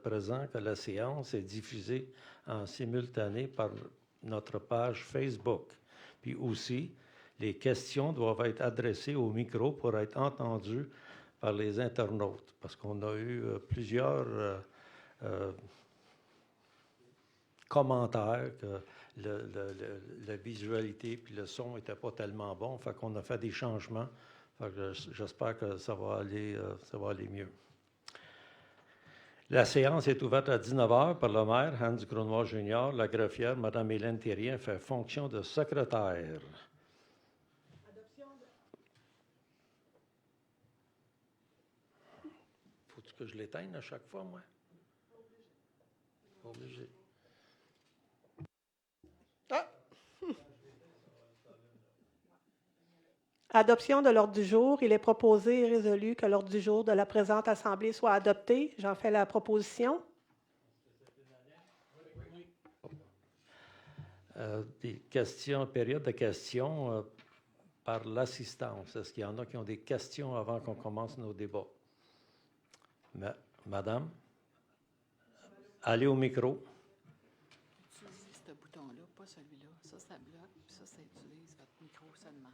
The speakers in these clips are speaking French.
présent que la séance est diffusée en simultané par notre page Facebook. Puis aussi, les questions doivent être adressées au micro pour être entendues par les internautes, parce qu'on a eu plusieurs commentaires que la visualité puis le son n'étaient pas tellement bons. Fait qu'on a fait des changements. Fait que j'espère que ça va aller mieux. La séance est ouverte à 19h par le maire, Hans Grunwald Jr. La greffière, Mme Hélène Thérien, fait fonction de secrétaire. Faut-tu que je l'éteigne à chaque fois, moi? Pas obligé. Adoption de l'ordre du jour. Il est proposé et résolu que l'ordre du jour de la présente Assemblée soit adopté. J'en fais la proposition. Des questions, période de questions par l'assistance. Est-ce qu'il y en a qui ont des questions avant qu'on commence nos débats? Madame, allez au micro. Utilisez ce bouton-là, pas celui-là. Ça bloque, puis ça utilise votre micro seulement.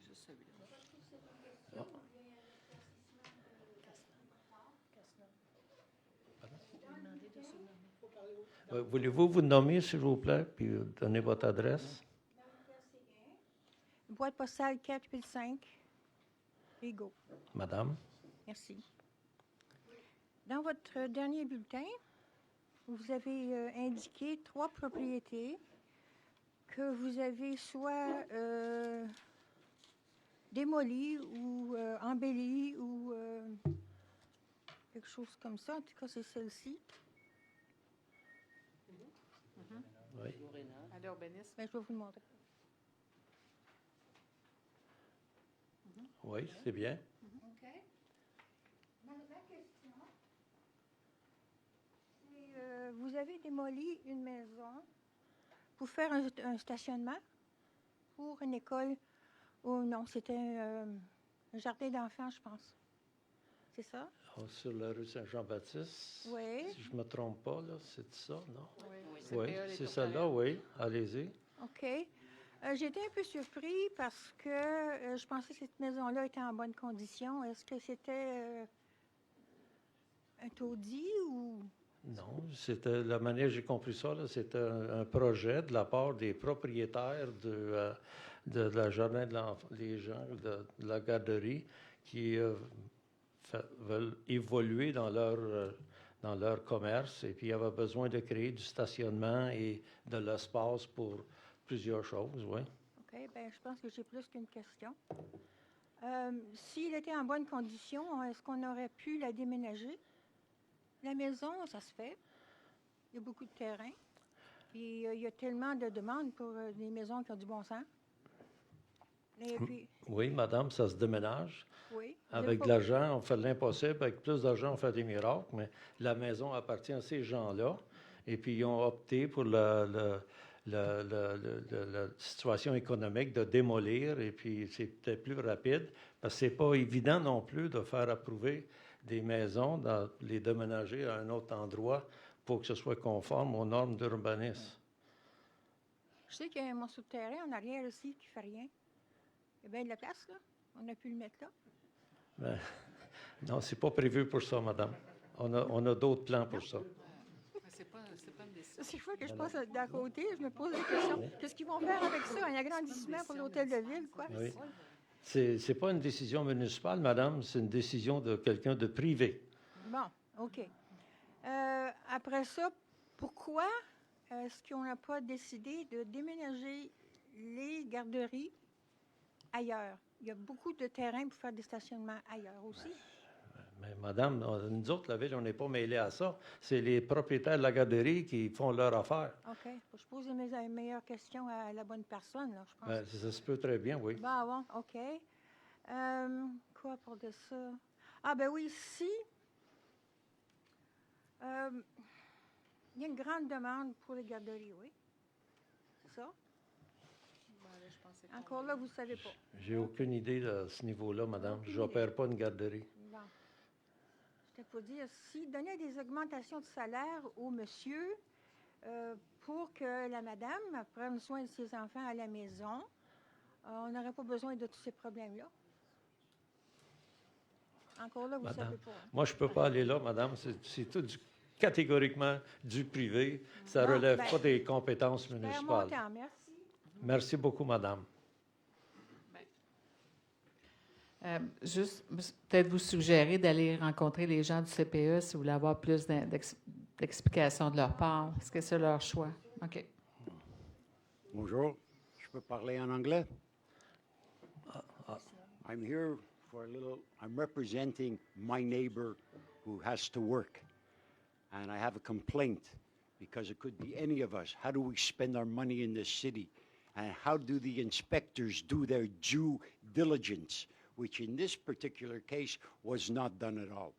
Juste celui-là. Voulez-vous vous nommer, s'il vous plaît, puis donner votre adresse? Boîte postale 485, Rigaud. Madame? Merci. Dans votre dernier bulletin, vous avez indiqué 3 propriétés que vous avez soit démolies ou embellies ou quelque chose comme ça. En tout cas, c'est celle-ci. Oui. À l'urbanisme. Ben, je vais vous le montrer. Oui, c'est bien. OK. Ma question, c'est vous avez démoli une maison pour faire un stationnement pour une école. Oh non, c'était un jardin d'enfants, je pense. C'est ça? Sur la rue Saint-Jean-Baptiste. Oui. Si je ne me trompe pas, là, c'est ça, non? Oui, c'est celle-là, oui. Allez-y. OK. J'étais un peu surpris parce que je pensais que cette maison-là était en bonne condition. Est-ce que c'était un taudis ou... Non, c'était la manière j'ai compris ça, là, c'était un projet de la part des propriétaires de la jardin des gens de la garderie qui veulent évoluer dans leur commerce et puis il y avait besoin de créer du stationnement et de l'espace pour plusieurs choses, oui. OK, bien, je pense que j'ai plus qu'une question. S'il était en bonne condition, est-ce qu'on aurait pu la déménager? La maison, ça se fait. Il y a beaucoup de terrain. Puis il y a tellement de demandes pour des maisons qui ont du bon sens. Et puis, Oui, madame, ça se déménage. oui. Avec de l'argent, on fait l'impossible. Avec plus d'argent, on fait des miracles. Mais la maison appartient à ces gens-là. Et puis, ils ont opté pour la situation économique de démolir. Et puis, c'est peut-être plus rapide. Parce que ce n'est pas évident non plus de faire approuver des maisons, les déménager à un autre endroit pour que ce soit conforme aux normes d'urbanisme. Je sais qu'il y a un morceau de terrain en arrière aussi qui ne fait rien. Il y a bien de la place, là. On a pu le mettre là. Ben, non, ce n'est pas prévu pour ça, madame. On a d'autres plans pour ça. C'est pas une décision. Chaque fois que je passe d'à côté, je me pose des questions. Qu'est-ce qu'ils vont faire avec ça? Un agrandissement pour l'hôtel de ville, quoi? Oui. Ce n'est pas une décision municipale, madame, c'est une décision de quelqu'un de privé. Bon, OK. Après ça, pourquoi est-ce qu'on n'a pas décidé de déménager les garderies ailleurs? Il y a beaucoup de terrain pour faire des stationnements ailleurs aussi. Mais madame, nous autres, la ville, on n'est pas mêlés à ça. C'est les propriétaires de la garderie qui font leur affaire. OK. Je pose une meilleure question à la bonne personne, là, je pense. Ben, ça se peut très bien, oui. Bon, OK. Quoi pour de ça? Ah, ben oui, ici, il y a une grande demande pour les garderies, oui. C'est ça? Encore là, vous ne savez pas. J'ai aucune idée à ce niveau-là, madame. Je n'opère pas une garderie. Bon. C'était pour dire, s'il donnait des augmentations de salaire au monsieur pour que la madame prenne soin de ses enfants à la maison, on n'aurait pas besoin de tous ces problèmes-là. Encore là, vous ne Madame, savez pas. Hein? moi, je ne peux pas aller là, madame. C'est tout catégoriquement du privé. Ça ne Bon, relève ben, pas des compétences Je perds mon municipales. temps, merci. Merci beaucoup, madame. Juste, peut-être vous suggérer d'aller rencontrer les gens du CPE si vous voulez avoir plus d'explications de leur part. Est-ce que c'est leur choix? OK. Bonjour, je peux parler en anglais? I'm here for a little, I'm representing my neighbor who has to work. And I have a complaint because it could be any of us. How do we spend our money in this city? And how do the inspectors do their due diligence, which in this particular case was not done at all?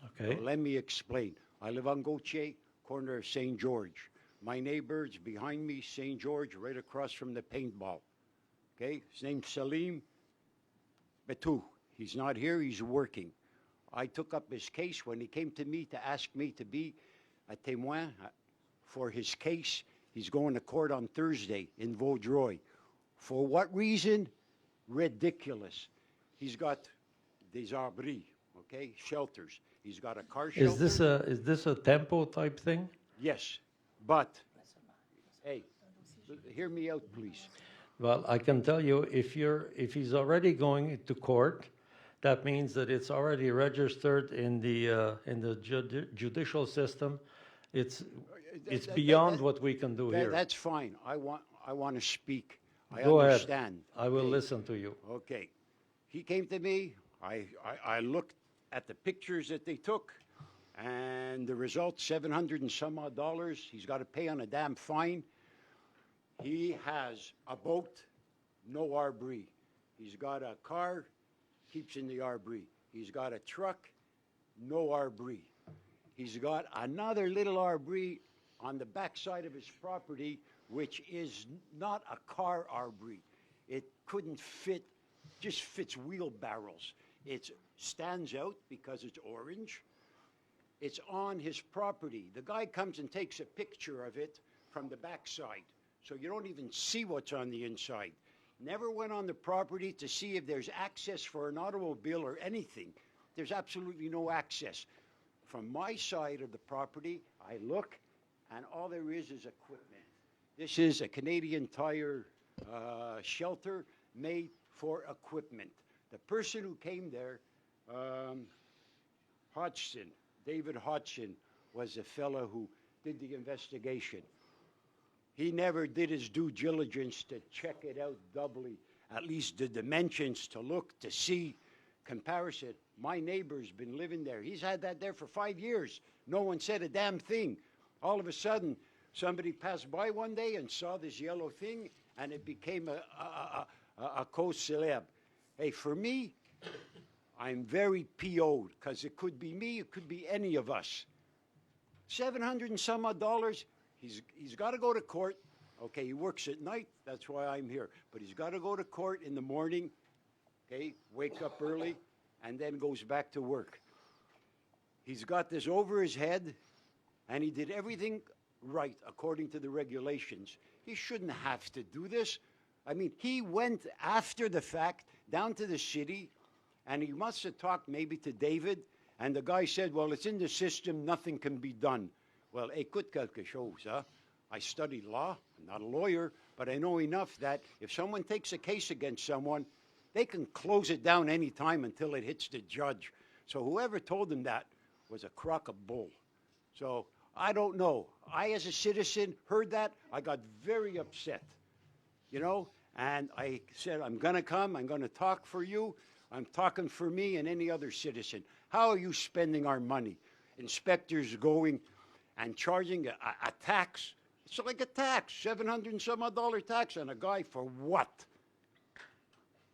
OK. Let me explain. I live on Gautier, corner of St. George. My neighbor is behind me, St. George, right across from the paintball. Okay, his name's Salim Betou. He's not here, he's working. I took up his case when he came to me to ask me to be a témoin for his case. He's going to court on Thursday in Vaudreuil. For what reason? Ridiculous. He's got des abris, okay, shelters. He's got a car shelter. Is this a tempo type thing? Yes, but, hey, hear me out, please. Well, I can tell you, if he's already going to court, that means that it's already registered in the judicial system. It's beyond what we can do here. That's fine. I want to speak. I Go ahead. understand. I will Okay. listen to you. Okay. He came to me. I looked at the pictures that they took, and the result, 700 and some odd dollars. He's got to pay on a damn fine. He has a boat, no arbri. He's got a car, keeps in the arbri. He's got a truck, no arbri. He's got another little arbri on the backside of his property, which is not a car arbri. It couldn't fit, just fits wheelbarrows. It stands out because it's orange. It's on his property. The guy comes and takes a picture of it from the backside, so you don't even see what's on the inside. Never went on the property to see if there's access for an automobile or anything. There's absolutely no access. From my side of the property, I look, and all there is equipment. This is a Canadian Tire shelter made for equipment. The person who came there, Hodgson, David Hodgson, was the fellow who did the investigation. He never did his due diligence to check it out doubly, at least the dimensions to look, to see comparison. My neighbor's been living there. He's had that there for 5 years. No one said a damn thing. All of a sudden, somebody passed by one day and saw this yellow thing, and it became a cause célèbre. Hey, for me, I'm very PO'd, because it could be me, it could be any of us. 700 and some odd dollars. He's got to go to court. Okay, he works at night. That's why I'm here. But he's got to go to court in the morning. Okay, wake up early, and then goes back to work. He's got this over his head, and he did everything right according to the regulations. He shouldn't have to do this. I mean, he went after the fact down to the city, and he must have talked maybe to David, and the guy said, well, it's in the system, nothing can be done. Well, écoute quelque chose, huh? I studied law. I'm not a lawyer, but I know enough that if someone takes a case against someone, they can close it down any time until it hits the judge. So whoever told him that was a crock of bull. So I don't know. I, as a citizen, heard that. I got very upset, you know, and I said, I'm going to come. I'm going to talk for you. I'm talking for me and any other citizen. How are you spending our money? Inspectors going and charging a tax. It's like a tax, 700 and some odd dollar tax on a guy for what?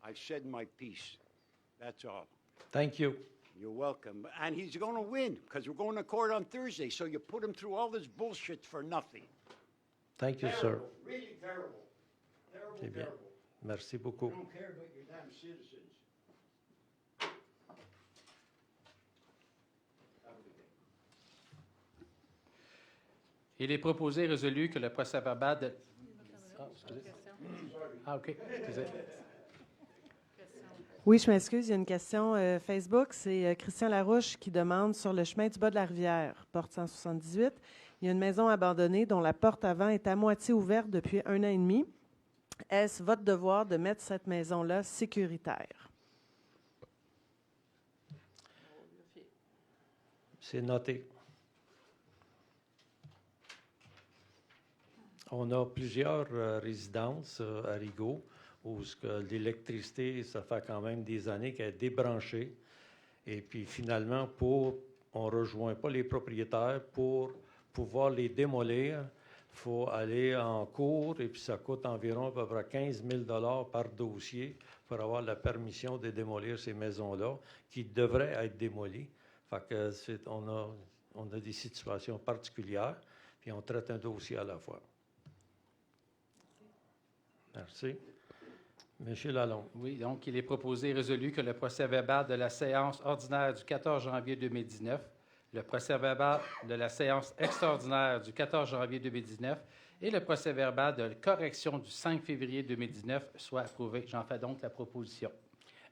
I've said my piece. That's all. Thank you. You're welcome. And he's going to win because we're going to court on Thursday. So you put him through all this bullshit for nothing. Thank you, sir. Terrible, really terrible. Terrible, C'est bien. terrible. Merci I beaucoup. don't care about your damn citizens. Il est proposé et résolu que le procès-verbal de... Ah, excusez. Ah, OK. Excusez. Oui, je m'excuse, il y a une question Facebook. C'est Christian Larouche qui demande sur le chemin du bas de la rivière, porte 178. Il y a une maison abandonnée dont la porte avant est à moitié ouverte depuis 1 an et demi. Est-ce votre devoir de mettre cette maison-là sécuritaire? C'est noté. On a plusieurs résidences à Rigaud où l'électricité, ça fait quand même des années qu'elle est débranchée. Et puis finalement, on ne rejoint pas les propriétaires pour pouvoir les démolir. Il faut aller en cours et puis ça coûte environ à peu près 15 000 $ par dossier pour avoir la permission de démolir ces maisons-là qui devraient être démolies. Fait que on a des situations particulières puis on traite un dossier à la fois. Merci. Monsieur Lalonde. Oui, donc il est proposé et résolu que le procès-verbal de la séance ordinaire du 14 janvier 2019, le procès-verbal de la séance extraordinaire du 14 janvier 2019 et le procès-verbal de correction du 5 février 2019 soient approuvés. J'en fais donc la proposition.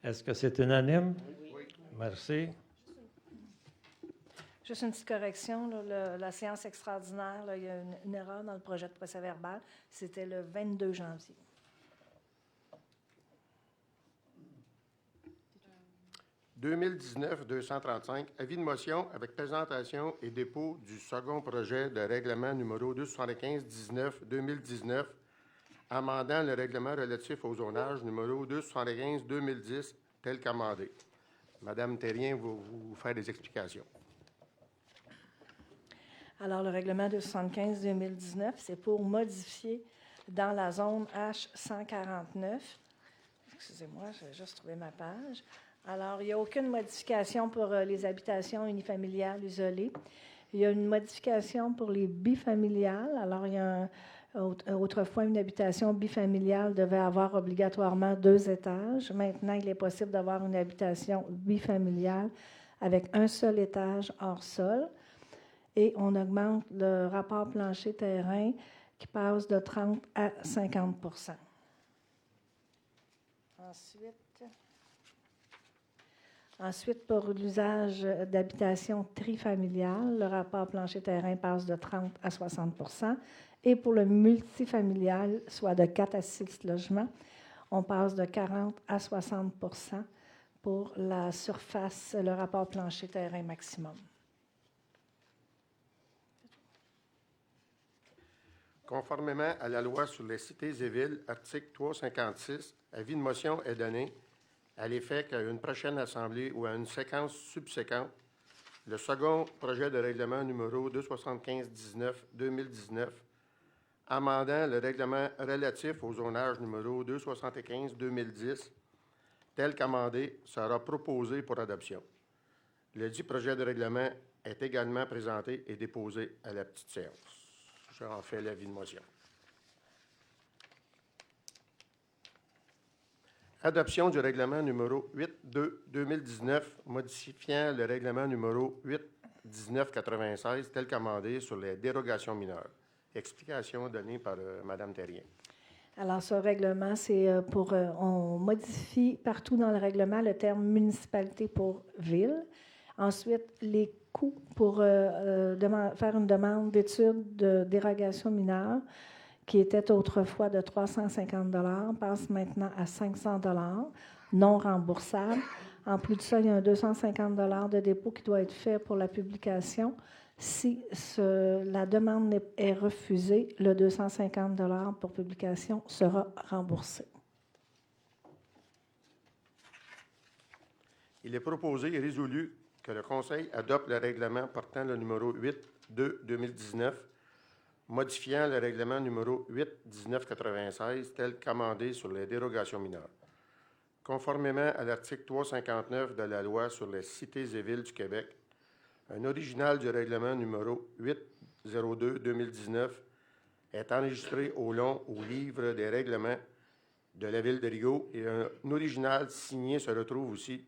Est-ce que c'est unanime? Oui. Merci. Juste une petite correction. Là, la séance extraordinaire, là, il y a une erreur dans le projet de procès-verbal. C'était le 22 janvier. « 2019-235, avis de motion avec présentation et dépôt du second projet de règlement numéro 275-19-2019, amendant le règlement relatif au zonage numéro 275-2010, tel qu'amendé. » Madame Thérien va vous faire des explications. Alors, le règlement 275-2019, c'est pour modifier dans la zone H149. Excusez-moi, j'ai juste trouvé ma page. Alors, il n'y a aucune modification pour les habitations unifamiliales isolées. Il y a une modification pour les bifamiliales. Alors, il y a autrefois, une habitation bifamiliale devait avoir obligatoirement 2 étages. Maintenant, il est possible d'avoir une habitation bifamiliale avec un seul étage hors sol. Et on augmente le rapport plancher-terrain qui passe de 30 à 50 %. Ensuite, pour l'usage d'habitation trifamiliale, le rapport plancher-terrain passe de 30 à 60 %. Et pour le multifamilial, soit de 4 à 6 logements, on passe de 40 à 60 % pour la surface, le rapport plancher-terrain maximum. Conformément à la loi sur les cités et villes, article 356, avis de motion est donné à l'effet qu'à une prochaine assemblée ou à une séquence subséquente, le second projet de règlement numéro 275-19-2019, amendant le règlement relatif au zonage numéro 275-2010, tel qu'amendé, sera proposé pour adoption. Le dit projet de règlement est également présenté et déposé à la petite séance. J'en fais l'avis de motion. Adoption du règlement numéro 8-2-2019, modifiant le règlement numéro 8-19-96, tel qu'amendé sur les dérogations mineures. Explication donnée par Mme Thérien. Alors, ce règlement, c'est on modifie partout dans le règlement le terme municipalité pour ville. Ensuite, les coûts pour faire une demande d'étude de dérogation mineure, qui était autrefois de 350 $, passe maintenant à 500 $ non remboursables. En plus de ça, il y a un 250 $ de dépôt qui doit être fait pour la publication. Si la demande est refusée, le 250 $ pour publication sera remboursé. Il est proposé et résolu que le Conseil adopte le règlement portant le numéro 8-2-2019, modifiant le règlement numéro 8-19-96, tel qu'amendé sur les dérogations mineures. Conformément à l'article 359 de la Loi sur les cités et villes du Québec, un original du règlement numéro 8-02-2019 est enregistré au long au livre des règlements de la Ville de Rigaud et un original signé se retrouve aussi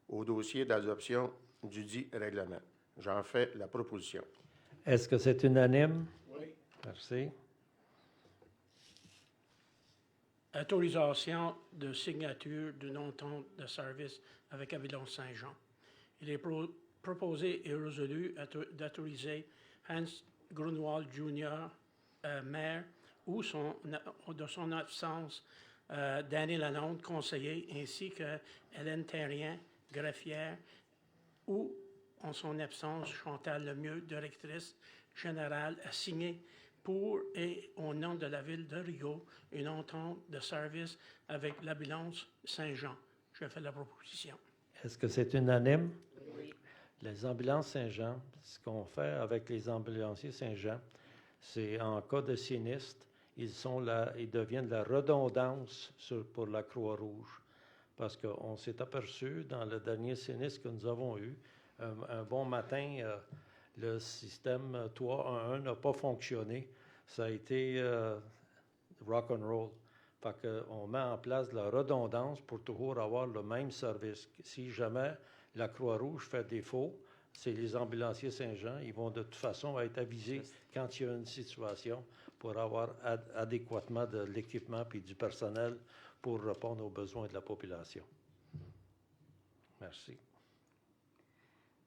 au dossier d'adoption du dit règlement. J'en fais la proposition. Est-ce que c'est unanime? Oui. Merci. Autorisation de signature d'une entente de service avec Ambulance Saint-Jean. Il est proposé et résolu d'autoriser Hans Grunwald Jr., maire, ou de son absence, Danny Lalonde, conseiller, ainsi que Hélène Terrien, greffière, ou, en son absence, Chantal Lemieux, directrice générale, a signé pour et au nom de la ville de Rigaud une entente de service avec l'ambulance Saint-Jean. Je fais la proposition. Est-ce que c'est unanime? Oui. Les ambulances Saint-Jean, ce qu'on fait avec les ambulanciers Saint-Jean, c'est en cas de sinistre, ils deviennent la redondance pour la Croix-Rouge. Parce qu'on s'est aperçu dans le dernier sinistre que nous avons eu, un bon matin, le système 311 n'a pas fonctionné. Ça a été rock and roll. Fait qu'on met en place de la redondance pour toujours avoir le même service. Si jamais la Croix-Rouge fait défaut, c'est les ambulanciers Saint-Jean. Ils vont de toute façon être avisés quand il y a une situation pour avoir adéquatement de l'équipement et du personnel pour répondre aux besoins de la population. Merci.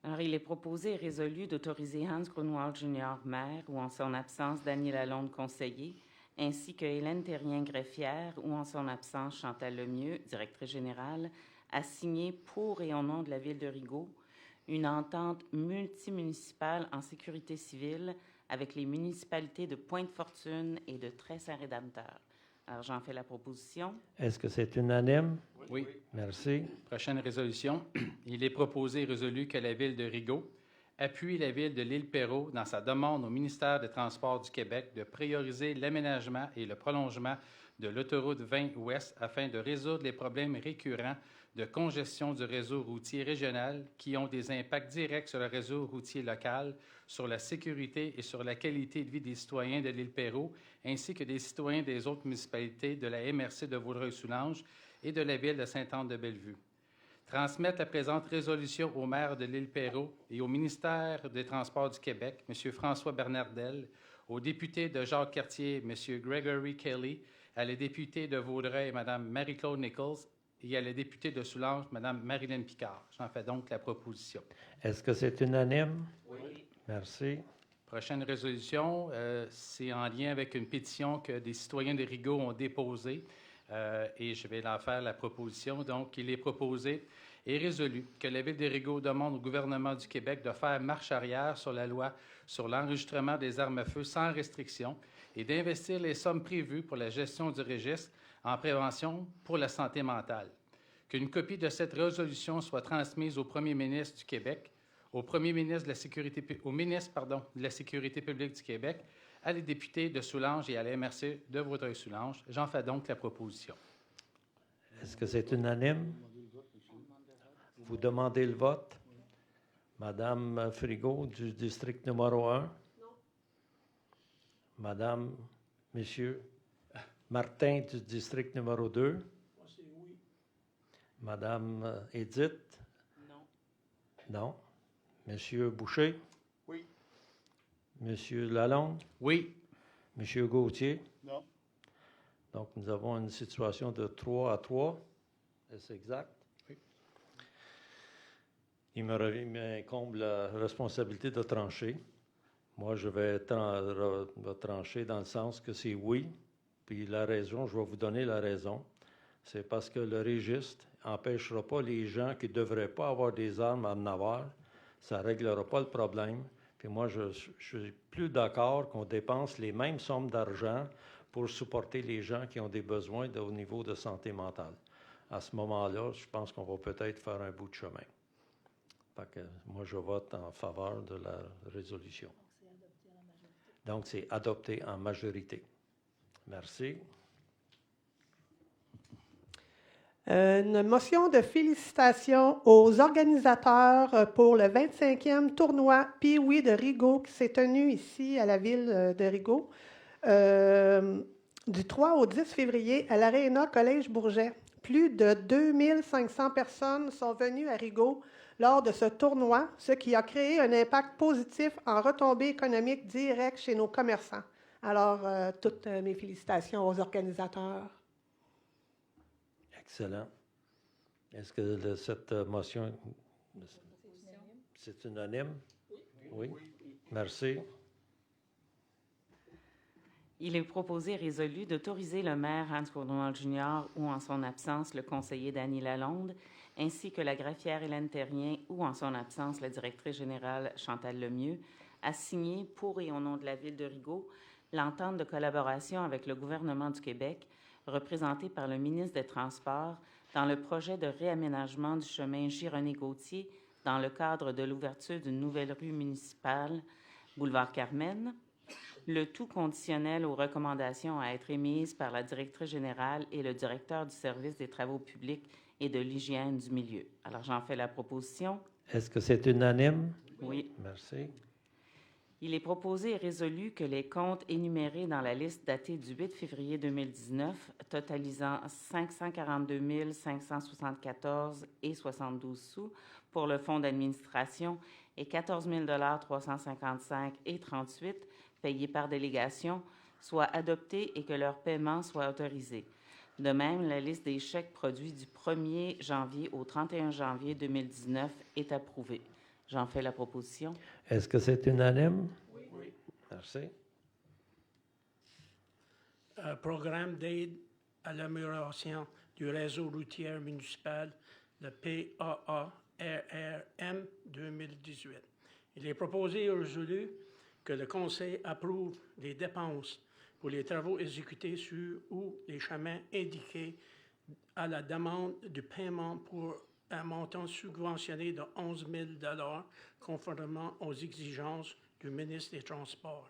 Alors, il est proposé et résolu d'autoriser Hans Grunwald Jr., maire, ou en son absence, Dany Lalonde, conseiller, ainsi que Hélène Terrien, greffière, ou en son absence, Chantal Lemieux, directrice générale, à signer pour et au nom de la ville de Rigaud une entente multimunicipale en sécurité civile avec les municipalités de Pointe-Fortune et de Très-Saint-Rédempteur. Alors, j'en fais la proposition. Est-ce que c'est unanime? Oui. Merci. Prochaine résolution. Il est proposé et résolu que la Ville de Rigaud appuie la Ville de l'Île-Perrot dans sa demande au ministère des Transports du Québec de prioriser l'aménagement et le prolongement de l'autoroute 20 Ouest afin de résoudre les problèmes récurrents de congestion du réseau routier régional qui ont des impacts directs sur le réseau routier local, sur la sécurité et sur la qualité de vie des citoyens de l'Île-Perrot, ainsi que des citoyens des autres municipalités de la MRC de Vaudreuil-Soulanges et de la ville de Sainte-Anne-de-Bellevue. Transmettre la présente résolution au maire de l'Île-Perrot et au ministère des Transports du Québec, M. François Bernardel, aux députés de Jacques-Cartier, M. Gregory Kelly, à la députée de Vaudreuil, Mme Marie-Claude Nichols, et à la députée de Soulanges, Mme Marilyn Picard. J'en fais donc la proposition. Est-ce que c'est unanime? Oui. Merci. Prochaine résolution, c'est en lien avec une pétition que des citoyens de Rigaud ont déposée et je vais en faire la proposition. Donc, il est proposé et résolu que la Ville de Rigaud demande au gouvernement du Québec de faire marche arrière sur la loi sur l'enregistrement des armes à feu sans restriction et d'investir les sommes prévues pour la gestion du registre en prévention pour la santé mentale. Qu'une copie de cette résolution soit transmise au premier ministre du Québec, au ministre de la Sécurité publique du Québec, à les députés de Soulanges et à la MRC de Vaudreuil-Soulanges. J'en fais donc la proposition. Est-ce que c'est unanime? Vous demandez le vote? Madame Frigo du district numéro 1? Non. Madame, Monsieur Martin du district numéro 2? Moi, c'est oui. Madame Edith? Non. Non. Monsieur Boucher? Oui. Monsieur Lalonde? Oui. Monsieur Gauthier? Non. Donc, nous avons une situation de 3 à 3. Est-ce exact? Oui. Il m'incombe la responsabilité de trancher. Moi, je vais trancher dans le sens que c'est oui. Puis la raison, je vais vous donner la raison. C'est parce que le registre n'empêchera pas les gens qui ne devraient pas avoir des armes à en avoir. Ça ne réglera pas le problème. Puis moi, je suis plus d'accord qu'on dépense les mêmes sommes d'argent pour supporter les gens qui ont des besoins au niveau de santé mentale. À ce moment-là, je pense qu'on va peut-être faire un bout de chemin. Fait que moi, je vote en faveur de la résolution. Donc, c'est adopté en majorité. Merci. Une motion de félicitations aux organisateurs pour le 25e tournoi Pee-Wee de Rigaud qui s'est tenu ici à la ville de Rigaud du 3 au 10 février à l'Aréna Collège Bourget. Plus de 2500 personnes sont venues à Rigaud lors de ce tournoi, ce qui a créé un impact positif en retombées économiques directes chez nos commerçants. Alors, toutes mes félicitations aux organisateurs. Excellent. Est-ce que cette motion, c'est unanime? Oui. Merci. Il est proposé et résolu d'autoriser le maire Hans Grunwald Jr. ou, en son absence, le conseiller Dany Lalonde, ainsi que la greffière Hélène Terrien ou, en son absence, la directrice générale Chantal Lemieux, à signer pour et au nom de la Ville de Rigaud l'entente de collaboration avec le gouvernement du Québec, représenté par le ministre des Transports, dans le projet de réaménagement du chemin J-René-Gauthier dans le cadre de l'ouverture d'une nouvelle rue municipale, boulevard Carmen, le tout conditionnel aux recommandations à être émises par la directrice générale et le directeur du service des travaux publics et de l'hygiène du milieu. Alors, j'en fais la proposition. Est-ce que c'est unanime? Oui. Merci. Il est proposé et résolu que les comptes énumérés dans la liste datée du 8 février 2019, totalisant 542 574 et 72 sous pour le fonds d'administration et 14 355 et 38 payés par délégation, soient adoptés et que leur paiement soit autorisé. De même, la liste des chèques produits du 1er janvier au 31 janvier 2019 est approuvée. J'en fais la proposition. Est-ce que c'est unanime? Oui. Merci. Programme d'aide à l'amélioration du réseau routier municipal, le PAA-RRM 2018. Il est proposé et résolu que le Conseil approuve les dépenses pour les travaux exécutés sur ou les chemins indiqués à la demande du paiement pour un montant subventionné de 11 000 $ conformément aux exigences du ministre des Transports.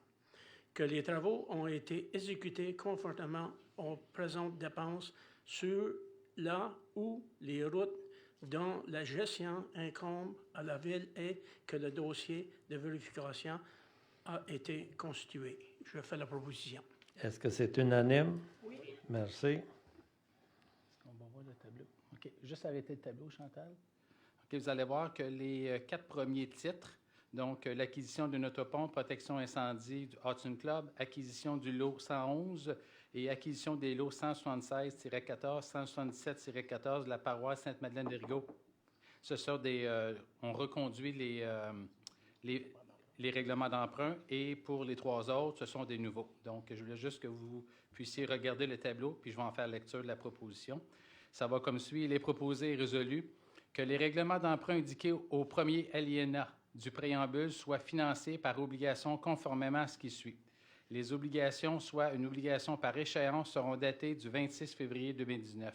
Que les travaux ont été exécutés conformément aux présentes dépenses sur la ou les routes dont la gestion incombe à la Ville et que le dossier de vérification a été constitué. Je fais la proposition. Est-ce que c'est unanime? Oui. Merci. Est-ce qu'on va voir le tableau? OK. Juste arrêter le tableau, Chantal. OK. Vous allez voir que les 4 premiers titres, donc l'acquisition d'un autopont, protection incendie du Hudson Club, acquisition du lot 111 et acquisition des lots 176-14, 177-14 de la paroisse Sainte-Madeleine de Rigaud. Ce sont on reconduit les règlements d'emprunt et pour les 3 autres, ce sont des nouveaux. Donc, je voulais juste que vous puissiez regarder le tableau, puis je vais en faire lecture de la proposition. Ça va comme suit. Il est proposé et résolu que les règlements d'emprunt indiqués au premier alinéa du préambule soient financés par obligation conformément à ce qui suit. Les obligations, soit une obligation par échéance, seront datées du 26 février 2019.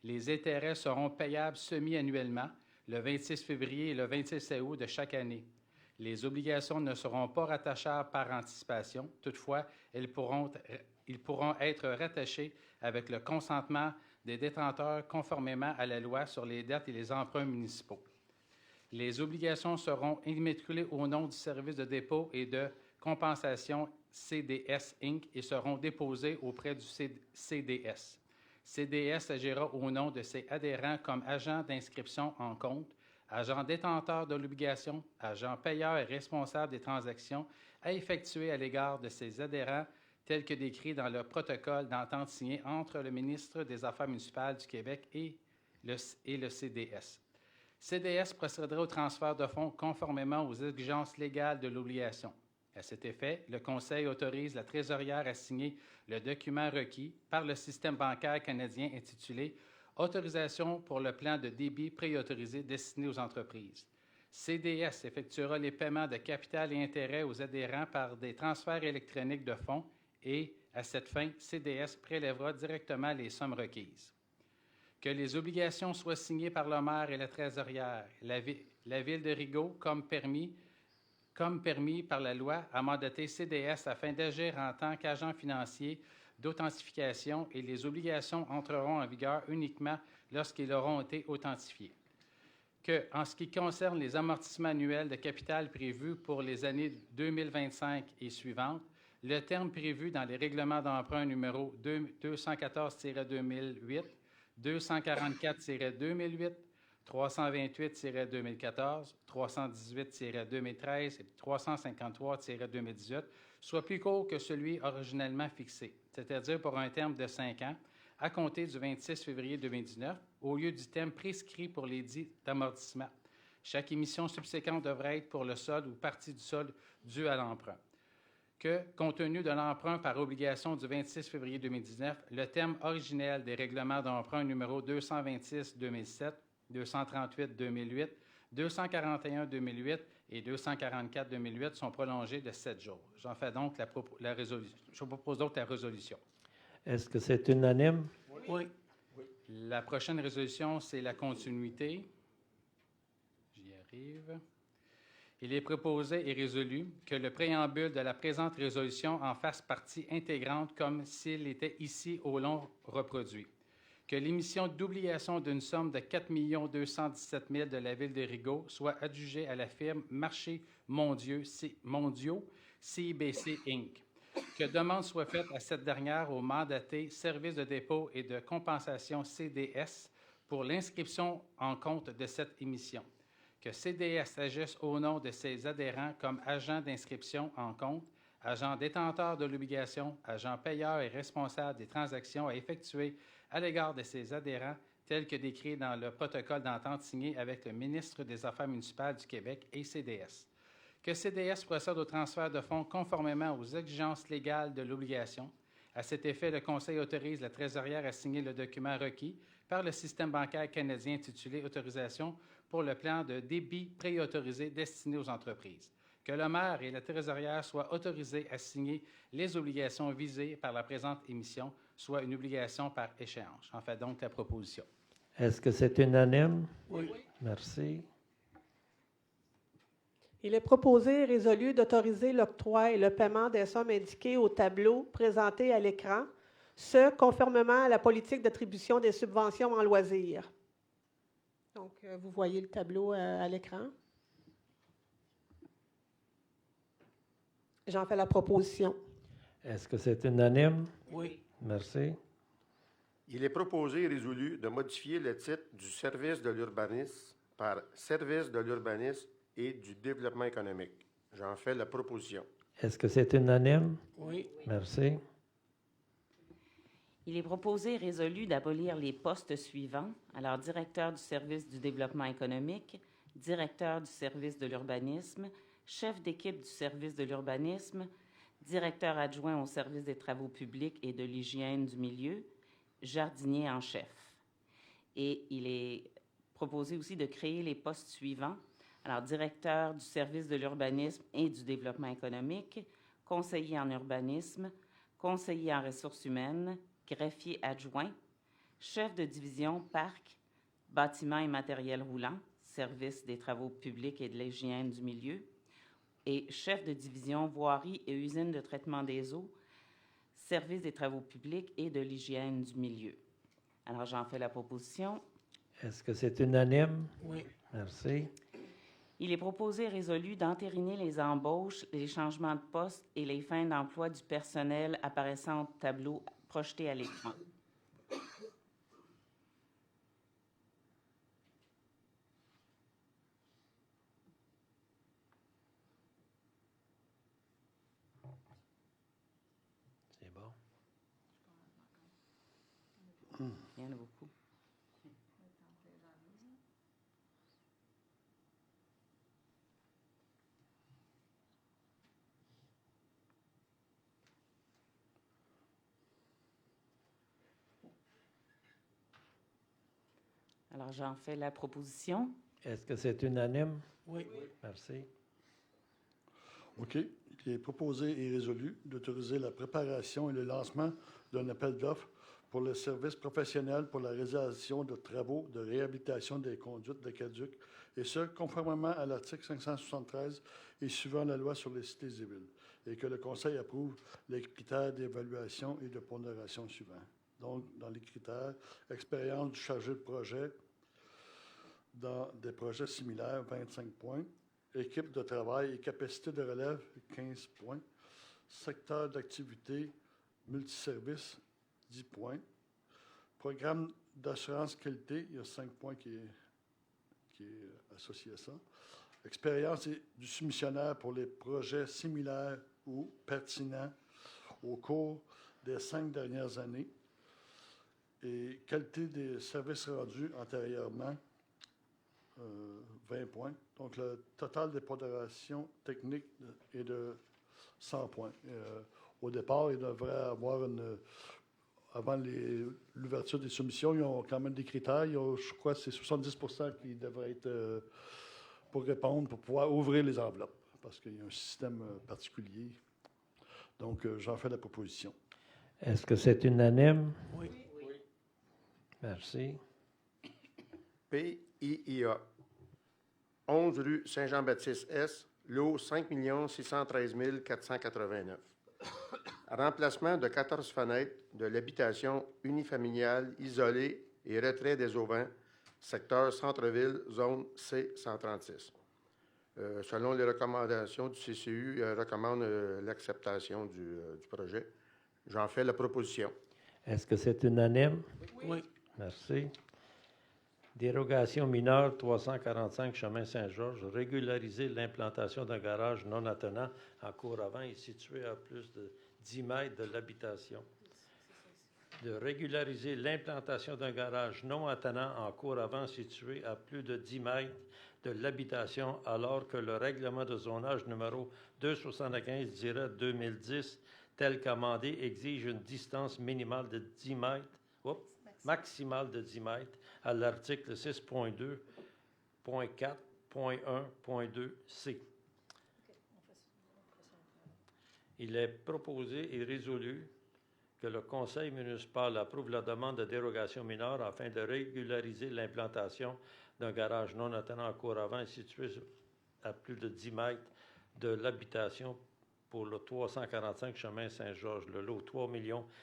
Les intérêts seront payables semi-annuellement, le 26 février et le 26 août de chaque année. Les obligations ne seront pas rattachables par anticipation. Toutefois, ils pourront être rattachés avec le consentement des détenteurs conformément à la loi sur les dettes et les emprunts municipaux. Les obligations seront immatriculées au nom du service de dépôt et de compensation CDS Inc. et seront déposées auprès du CDS. CDS agira au nom de ses adhérents comme agent d'inscription en compte, agent détenteur de l'obligation, agent payeur et responsable des transactions à effectuer à l'égard de ses adhérents tel que décrit dans le protocole d'entente signé entre le ministre des Affaires municipales du Québec et le CDS. CDS procédera au transfert de fonds conformément aux exigences légales de l'obligation. À cet effet, le Conseil autorise la trésorière à signer le document requis par le système bancaire canadien intitulé « Autorisation pour le plan de débit préautorisé destiné aux entreprises ». CDS effectuera les paiements de capital et intérêts aux adhérents par des transferts électroniques de fonds et, à cette fin, CDS prélèvera directement les sommes requises. Que les obligations soient signées par le maire et la trésorière, la Ville de Rigaud, comme permis par la loi, a mandaté CDS afin d'agir en tant qu'agent financier d'authentification et les obligations entreront en vigueur uniquement lorsqu'ils auront été authentifiés. Que, en ce qui concerne les amortissements annuels de capital prévus pour les années 2025 et suivantes, le terme prévu dans les règlements d'emprunt numéro 214-2008, 244-2008, 328-2014, 318-2013 et 353-2018 soit plus court que celui originellement fixé, c'est-à-dire pour un terme de 5 ans, à compter du 26 février 2019, au lieu du terme prescrit pour les dits d'amortissement. Chaque émission subséquente devrait être pour le solde ou partie du solde dû à l'emprunt. Que, compte tenu de l'emprunt par obligation du 26 février 2019, le terme originel des règlements d'emprunt numéro 226-2007, 238-2008, 241-2008 et 244-2008 sont prolongés de 7 jours. J'en fais donc la résolution. Je propose donc la résolution. Est-ce que c'est unanime? Oui. La prochaine résolution, c'est la continuité. J'y arrive. Il est proposé et résolu que le préambule de la présente résolution en fasse partie intégrante comme s'il était ici au long reproduit. Que l'émission d'obligation d'une somme de 4 217 000 de la Ville de Rigaud soit adjugée à la firme Marchés mondiaux CIBC Inc. Que demande soit faite à cette dernière au mandaté Service de dépôt et de compensation CDS pour l'inscription en compte de cette émission. Que CDS agisse au nom de ses adhérents comme agent d'inscription en compte, agent détenteur de l'obligation, agent payeur et responsable des transactions à effectuer à l'égard de ses adhérents, tels que décrits dans le protocole d'entente signé avec le ministre des Affaires municipales du Québec et CDS. Que CDS procède au transfert de fonds conformément aux exigences légales de l'obligation. À cet effet, le Conseil autorise la trésorière à signer le document requis par le système bancaire canadien intitulé « Autorisation pour le plan de débit préautorisé destiné aux entreprises ». Que le maire et la trésorière soient autorisés à signer les obligations visées par la présente émission, soit une obligation par échéance. J'en fais donc la proposition. Est-ce que c'est unanime? Oui. Merci. Il est proposé et résolu d'autoriser l'octroi et le paiement des sommes indiquées au tableau présenté à l'écran, ce conformément à la politique d'attribution des subventions en loisirs. Donc, vous voyez le tableau à l'écran. J'en fais la proposition. Est-ce que c'est unanime? Oui. Merci. Il est proposé et résolu de modifier le titre du service de l'urbanisme par Service de l'urbanisme et du développement économique. J'en fais la proposition. Est-ce que c'est unanime? Oui. Merci. Il est proposé et résolu d'abolir les postes suivants. Alors, directeur du service du développement économique, directeur du service de l'urbanisme, chef d'équipe du service de l'urbanisme, directeur adjoint au service des travaux publics et de l'hygiène du milieu, jardinier en chef. Et il est proposé aussi de créer les postes suivants. Alors, directeur du service de l'urbanisme et du développement économique, conseiller en urbanisme, conseiller en ressources humaines, greffier adjoint, chef de division parc, bâtiments et matériel roulant, service des travaux publics et de l'hygiène du milieu, et chef de division voirie et usine de traitement des eaux, service des travaux publics et de l'hygiène du milieu. Alors, j'en fais la proposition. Est-ce que c'est unanime? Oui. Merci. Il est proposé et résolu d'entériner les embauches, les changements de poste et les fins d'emploi du personnel apparaissant au tableau projeté à l'écran. C'est bon. Il y en a beaucoup. Alors, j'en fais la proposition. Est-ce que c'est unanime? Oui. Merci. OK. Il est proposé et résolu d'autoriser la préparation et le lancement d'un appel d'offres pour le service professionnel pour la réalisation de travaux de réhabilitation des conduites d'aqueduc, et ce, conformément à l'article 573 et suivant la loi sur les cités et villes, et que le Conseil approuve les critères d'évaluation et de pondération suivants. Donc, dans les critères, expérience du chargé de projet dans des projets similaires, 25 points. Équipe de travail et capacité de relève, 15 points. Secteur d'activité, multiservice, 10 points. Programme d'assurance qualité, il y a 5 points qui est qui est associé à ça. Expérience du soumissionnaire pour les projets similaires ou pertinents au cours des 5 dernières années. Et qualité des services rendus antérieurement, 20 points. Donc, le total des pondérations techniques est de 100 points. Au départ, il devrait avoir avant l'ouverture des soumissions, ils ont quand même des critères. Je crois que c'est 70% qui devraient être pour répondre, pour pouvoir ouvrir les enveloppes, parce qu'il y a un système particulier. Donc, j'en fais la proposition. Est-ce que c'est unanime? Oui. Merci. PIIA, 11 rue Saint-Jean-Baptiste-Est, lot 5 613 489. Remplacement de 14 fenêtres de l'habitation unifamiliale isolée et retrait des auvents, secteur centre-ville, zone C136. Selon les recommandations du CCU, recommande l'acceptation du projet. J'en fais la proposition. Est-ce que c'est unanime? Oui. Merci. Dérogation mineure 345 chemin Saint-Georges, régulariser l'implantation d'un garage non attenant en cour avant et situé à plus de 10 mètres de l'habitation. De régulariser l'implantation d'un garage non attenant en cour avant situé à plus de 10 mètres de l'habitation alors que le règlement de zonage numéro 275-2010 tel qu'amendé exige une distance minimale de 10 mètres, maximale de 10 mètres à l'article 6.2.4.1.2c. Il est proposé et résolu que le conseil municipal approuve la demande de dérogation mineure afin de régulariser l'implantation d'un garage non attenant en cour avant situé à plus de 10 mètres de l'habitation pour le 345 chemin Saint-Georges, le lot 3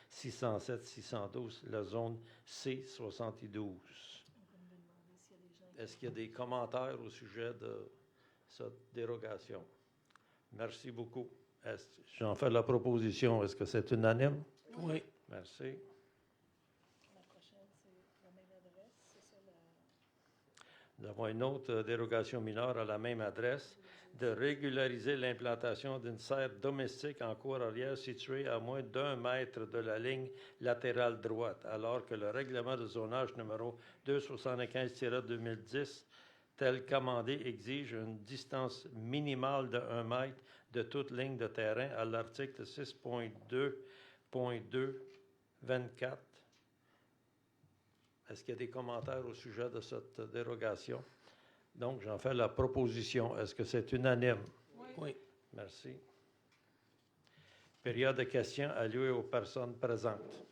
607 612, la zone C72. Est-ce qu'il y a des commentaires au sujet de cette dérogation? Merci beaucoup. J'en fais la proposition. Est-ce que c'est unanime? Oui. Merci. La prochaine, c'est la même adresse, c'est ça Nous avons une autre dérogation mineure à la même adresse de régulariser l'implantation d'une serre domestique en cour arrière située à moins d'1 mètre de la ligne latérale droite, alors que le règlement de zonage numéro 275-2010, tel qu'amendé, exige une distance minimale de 1 mètre de toute ligne de terrain à l'article 6.2.2.24. Est-ce qu'il y a des commentaires au sujet de cette dérogation? Donc, j'en fais la proposition. Est-ce que c'est unanime? Oui. Merci. Période de questions allouée aux personnes présentes.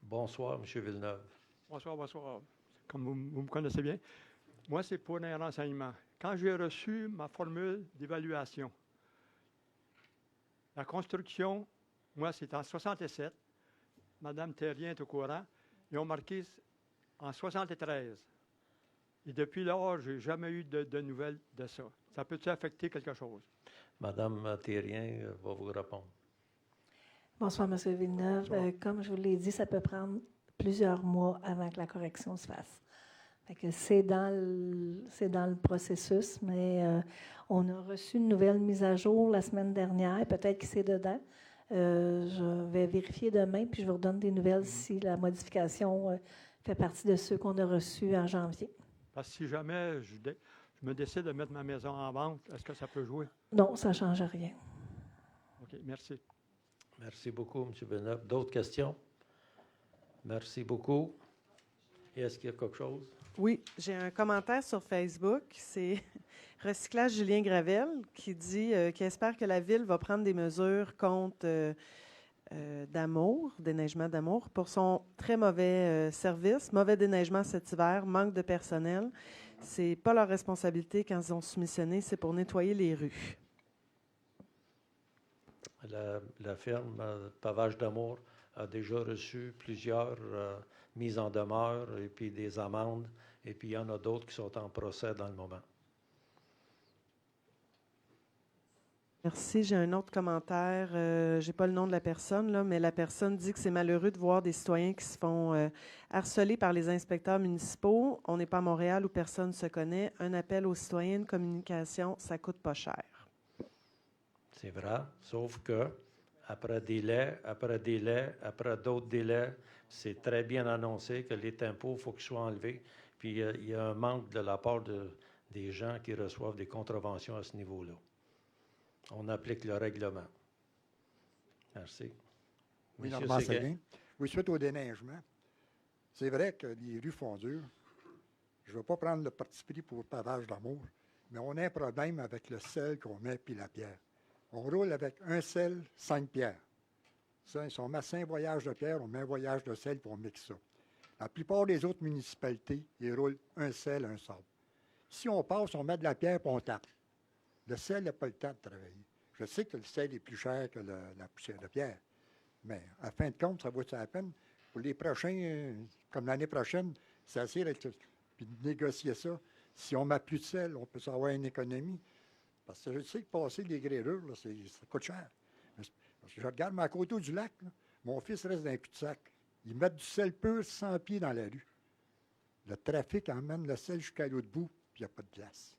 Bonsoir, M. Villeneuve. Bonsoir, bonsoir. Comme vous me connaissez bien, moi, c'est pour un renseignement. Quand j'ai reçu ma formule d'évaluation, la construction, moi, c'est en 67. Mme Terrien est au courant. Ils ont marqué en 73. Et depuis lors, je n'ai jamais eu de nouvelles de ça. Ça peut-tu affecter quelque chose? Mme Terrien va vous répondre. Bonsoir, M. Villeneuve. Comme je vous l'ai dit, ça peut prendre plusieurs mois avant que la correction se fasse. Fait que c'est dans le processus, mais on a reçu une nouvelle mise à jour la semaine dernière. Peut-être que c'est dedans. Je vais vérifier demain, puis je vous redonne des nouvelles si la modification fait partie de ceux qu'on a reçus en janvier. Parce que si jamais je me décide de mettre ma maison en vente, est-ce que ça peut jouer? Non, ça ne change rien. OK, merci. Merci beaucoup, M. Villeneuve. D'autres questions? Merci beaucoup. Et est-ce qu'il y a quelque chose? Oui, j'ai un commentaire sur Facebook. C'est Recyclage Julien Gravel qui dit qu'il espère que la Ville va prendre des mesures contre déneigement d'Amour, pour son très mauvais service, mauvais déneigement cet hiver, manque de personnel. C'est pas leur responsabilité quand ils ont soumissionné, c'est pour nettoyer les rues. La firme Pavage d'Amour a déjà reçu plusieurs mise en demeure et puis des amendes. Et puis, il y en a d'autres qui sont en procès dans le moment. Merci. J'ai un autre commentaire. Je n'ai pas le nom de la personne, là, mais la personne dit que c'est malheureux de voir des citoyens qui se font harceler par les inspecteurs municipaux. On n'est pas à Montréal où personne ne se connaît. Un appel aux citoyens de communication, ça ne coûte pas cher. C'est vrai, sauf que après d'autres délais, c'est très bien annoncé que les tempos, il faut qu'ils soient enlevés. Puis il y a un manque de la part des gens qui reçoivent des contraventions à ce niveau-là. On applique le règlement. Merci. Oui, Monsieur Normand Séguin. Séguin. Oui, suite au déneigement, c'est vrai que les rues font dur. Je ne vais pas prendre le parti pris pour le pavage d'amour, mais on a un problème avec le sel qu'on met puis la pierre. On roule avec un sel, 5 pierres. Ça, si on met 5 voyages de pierre, on met un voyage de sel puis on mixe ça. La plupart des autres municipalités, ils roulent un sel, un sable. Si on passe, on met de la pierre puis on tape. Le sel n'a pas le temps de travailler. Je sais que le sel est plus cher que la poussière de pierre, mais à fin de compte, ça vaut la peine. Pour les prochains, comme l'année prochaine, c'est assez puis de négocier ça. Si on ne met plus de sel, on peut avoir une économie. Parce que je sais que passer des grêlures, là, ça coûte cher. Parce que je regarde ma côté du lac, là, mon fils reste dans un cul-de-sac. Ils mettent du sel pur 100 pieds dans la rue. Le trafic emmène le sel jusqu'à l'autre bout, puis il n'y a pas de glace.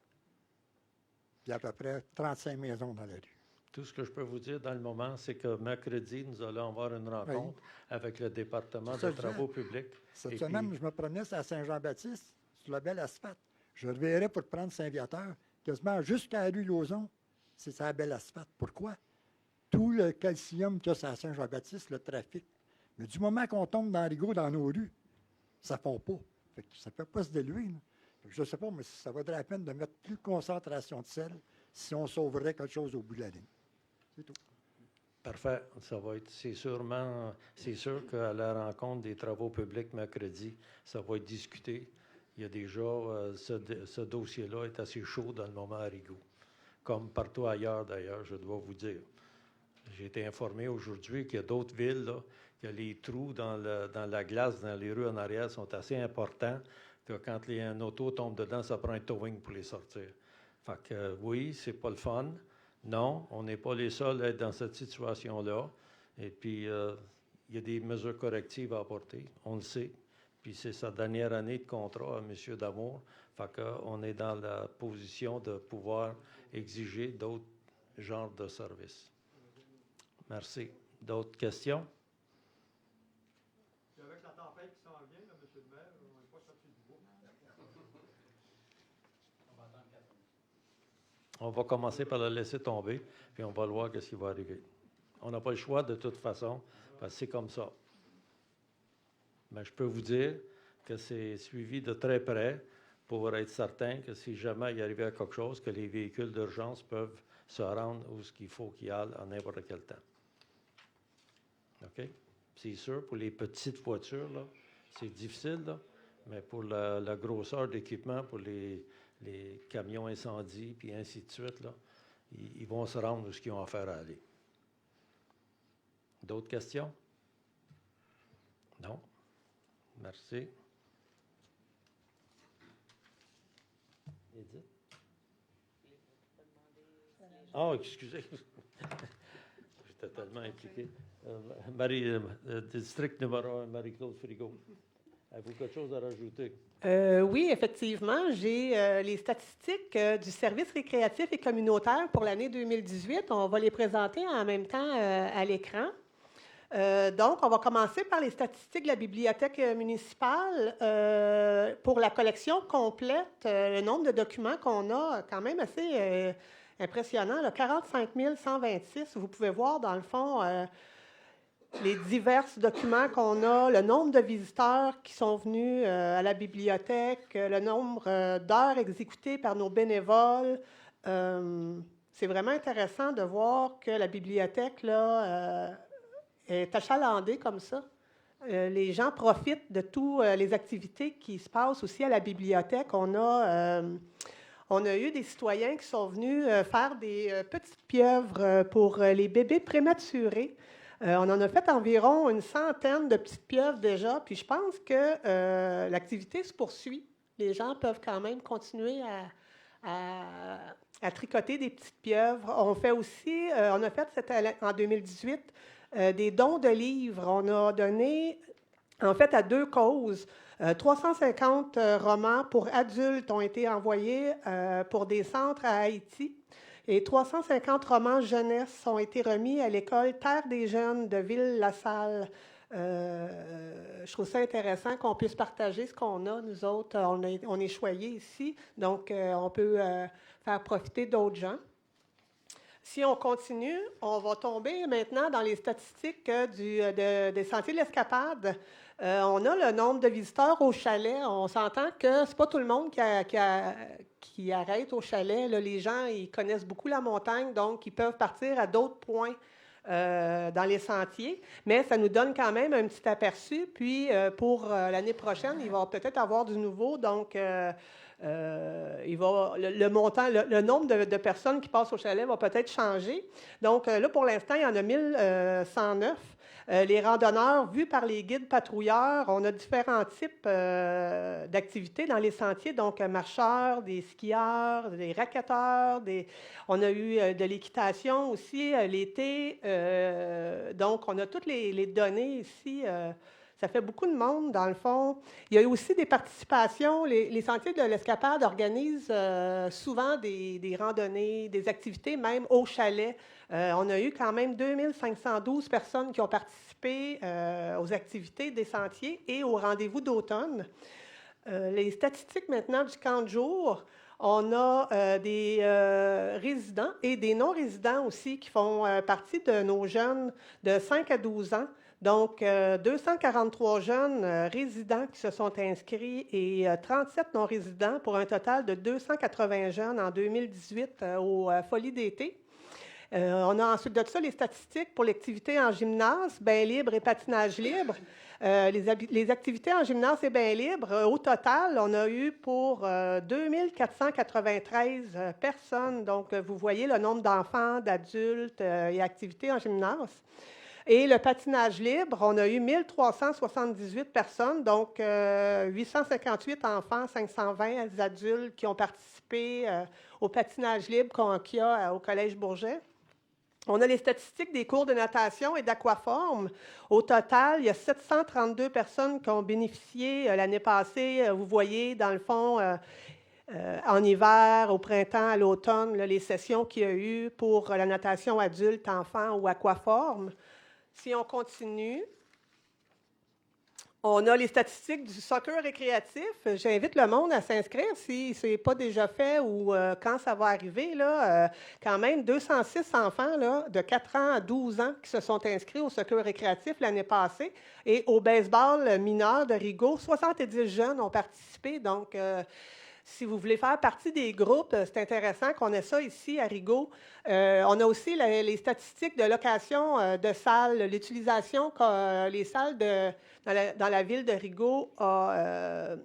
Il y a à peu près 35 maisons dans la rue. Tout ce que je peux vous dire dans le moment, c'est que mercredi, nous allons avoir une rencontre avec le département des travaux publics. Cette semaine, je me promenais à Saint-Jean-Baptiste, sur la belle asphalte. Je reverrais pour prendre Saint-Viateur, quasiment jusqu'à la rue Lauzon, c'est sa belle asphalte. Pourquoi? Tout le calcium qu'il y a à Saint-Jean-Baptiste, le trafic. Mais du moment qu'on tombe dans Rigaud, dans nos rues, ça ne fond pas. Fait que ça ne peut pas se diluer. Je ne sais pas, mais ça vaudrait la peine de mettre plus de concentration de sel si on sauverait quelque chose au bout de la ligne. C'est tout. Parfait. Ça va être, c'est sûr qu'à la rencontre des travaux publics mercredi, ça va être discuté. Il y a déjà, ce dossier-là est assez chaud dans le moment à Rigaud, comme partout ailleurs d'ailleurs, je dois vous dire. J'ai été informé aujourd'hui qu'il y a d'autres villes, là, que les trous dans la glace, dans les rues en arrière sont assez importants, que quand un auto tombe dedans, ça prend un towing pour les sortir. Fait que oui, c'est pas le fun. Non, on n'est pas les seuls à être dans cette situation-là. Et puis, il y a des mesures correctives à apporter, on le sait. Puis c'est sa dernière année de contrat à M. Damour. Fait qu'on est dans la position de pouvoir exiger d'autres genres de services. Merci. D'autres questions? Avec la tempête qui s'en vient, là, M. le maire, on n'est pas sorti du bois. On va commencer par le laisser tomber, puis on va voir ce qui va arriver. On n'a pas le choix de toute façon, parce que c'est comme ça. Mais je peux vous dire que c'est suivi de très près pour être certain que si jamais il arrivait à quelque chose, que les véhicules d'urgence peuvent se rendre où ce qu'il faut qu'ils aillent à n'importe quel temps. OK? C'est sûr, pour les petites voitures, là, c'est difficile, là, mais pour la grosseur d'équipement, pour les camions incendies, puis ainsi de suite, là, ils vont se rendre où ce qu'ils ont affaire à aller. D'autres questions? Non? Merci. Edith? Ah, excusez. J'étais tellement impliqué. District numéro 1, Marie-Claude Frigo. Avez-vous quelque chose à rajouter? Oui, effectivement. J'ai les statistiques du service récréatif et communautaire pour l'année 2018. On va les présenter en même temps à l'écran. Donc, on va commencer par les statistiques de la bibliothèque municipale. Pour la collection complète, le nombre de documents qu'on a, quand même assez impressionnant, là, 45 126. Vous pouvez voir, dans le fond, les divers documents qu'on a, le nombre de visiteurs qui sont venus à la bibliothèque, le nombre d'heures exécutées par nos bénévoles. C'est vraiment intéressant de voir que la bibliothèque, là, est achalandée comme ça. Les gens profitent de toutes les activités qui se passent aussi à la bibliothèque. On a eu des citoyens qui sont venus faire des petites pieuvres pour les bébés prématurés. On en a fait environ une centaine de petites pieuvres déjà, puis je pense que l'activité se poursuit. Les gens peuvent quand même continuer à tricoter des petites pieuvres. On fait aussi, on a fait en 2018 des dons de livres. On a donné, en fait, à 2 causes. 350 romans pour adultes ont été envoyés pour des centres à Haïti. Et 350 romans jeunesse ont été remis à l'école Terre des Jeunes de Ville-la-Salle. Je trouve ça intéressant qu'on puisse partager ce qu'on a, nous autres. On est choyés ici, donc on peut faire profiter d'autres gens. Si on continue, on va tomber maintenant dans les statistiques des Sentiers de l'Escapade. On a le nombre de visiteurs au chalet. On s'entend que c'est pas tout le monde qui arrête au chalet. Là, les gens, ils connaissent beaucoup la montagne, donc ils peuvent partir à d'autres points dans les sentiers. Mais ça nous donne quand même un petit aperçu. Puis, pour l'année prochaine, il va peut-être avoir du nouveau. Donc, le nombre de personnes qui passent au chalet va peut-être changer. Donc, là, pour l'instant, il y en a 1109. Les randonneurs vus par les guides patrouilleurs, on a différents types d'activités dans les sentiers, donc marcheurs, des skieurs, des racketteurs, on a eu de l'équitation aussi l'été. Donc, on a toutes les données ici. Ça fait beaucoup de monde, dans le fond. Il y a eu aussi des participations. Les Sentiers de l'Escapade organisent souvent des randonnées, des activités, même au chalet. On a eu quand même 2512 personnes qui ont participé aux activités des sentiers et au rendez-vous d'automne. Les statistiques maintenant du camp de jour, on a des résidents et des non-résidents aussi qui font partie de nos jeunes de 5 à 12 ans. Donc, 243 jeunes résidents qui se sont inscrits et 37 non-résidents pour un total de 280 jeunes en 2018 aux Folies d'été. On a ensuite de ça les statistiques pour l'activité en gymnase, bain libre et patinage libre. Les activités en gymnase et bain libre, au total, on a eu pour 2493 personnes. Donc, vous voyez le nombre d'enfants, d'adultes et activités en gymnase. Et le patinage libre, on a eu 1378 personnes, donc 858 enfants, 520 adultes qui ont participé au patinage libre qu'il y a au Collège Bourget. On a les statistiques des cours de natation et d'aquaforme. Au total, il y a 732 personnes qui ont bénéficié l'année passée. Vous voyez, dans le fond, en hiver, au printemps, à l'automne, les sessions qu'il y a eu pour la natation adulte, enfant ou aquaforme. Si on continue, on a les statistiques du soccer récréatif. J'invite le monde à s'inscrire si ce n'est pas déjà fait ou quand ça va arriver. Là, quand même, 206 enfants là, de 4 ans à 12 ans qui se sont inscrits au soccer récréatif l'année passée. Et au baseball mineur de Rigaud, 70 jeunes ont participé. Donc, si vous voulez faire partie des groupes, c'est intéressant qu'on ait ça ici à Rigaud. On a aussi les statistiques de location de salles, l'utilisation que les salles dans la ville de Rigaud a